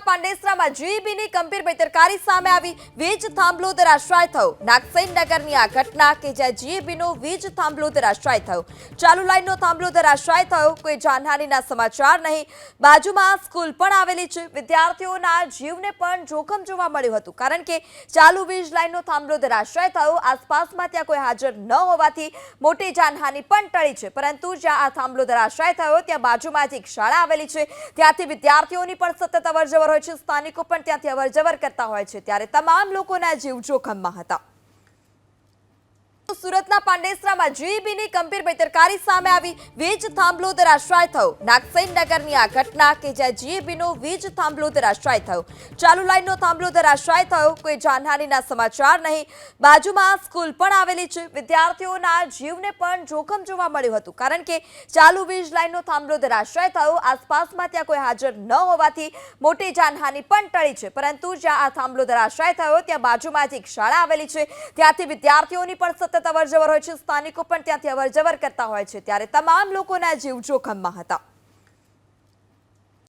પાંડેસરામાં જીઈબીની ગંભીર બેદરકારી સામે આવી વીજ થાંભલો ધરાશાય થયો નાગસેનનગરની આ ઘટના કે જ્યાં જીઈબીનો વીજ થાંભલો ધરાશાય થયો ચાલુ લાઈનનો થાંભલો ધરાશાય થયો કોઈ જાનહાનિના સમાચાર નહીં બાજુમાં સ્કૂલ પણ આવેલી છે વિદ્યાર્થીઓના જીવને પણ જોખમ જોવા મળ્યું હતું કારણ કે ચાલુ વીજ લાઈનનો થાંભલો ધરાશાય થયો આસપાસમાં ત્યાં કોઈ હાજર ન હોવાથી મોટી જાનહાનિ પણ ટળી છે પરંતુ જ્યાં આ થાંભલો ધરાશાય થયો ત્યાં બાજુમાં જ એક શાળા આવેલી છે ત્યાંથી વિદ્યાર્થીઓની પણ સતત અવરજવર હોય છે સ્થાનિકો પણ ત્યાંથી અવરજવર કરતા હોય છે ત્યારે તમામ લોકોના જીવ જોખમમાં હતા સુરતના પાંડેસરામાં જીઈબીની ગંભીર બેદરકારી સામે આવી વીજ થાંભલો ધરાશાય થયો નાગસેનનગરની આ ઘટના કે જ્યાં જીઈબીનો વીજ થાંભલો ધરાશાય થયો ચાલુ લાઈનનો થાંભલો ધરાશાય થયો કોઈ જાનહાનિના સમાચાર નહીં બાજુમાં સ્કૂલ પણ આવેલી છે વિદ્યાર્થીઓના જીવને પણ જોખમ જોવા મળ્યું હતું કારણ કે ચાલુ વીજ લાઈનનો થાંભલો ધરાશાય થયો આસપાસમાં ત્યાં કોઈ હાજર ન હોવાથી મોટી જાનહાનિ પણ ટળી છે પરંતુ જ્યાં આ થાંભલો ધરાશાય થયો ત્યાં બાજુમાં જ એક શાળા આવેલી છે ત્યાંથી વિદ્યાર્થીઓની પણ સતત અવરજવર હોય છે સ્થાનિકો પણ ત્યાંથી અવરજવર કરતા હોય છે ત્યારે તમામ લોકોના જીવ જોખમમાં હતા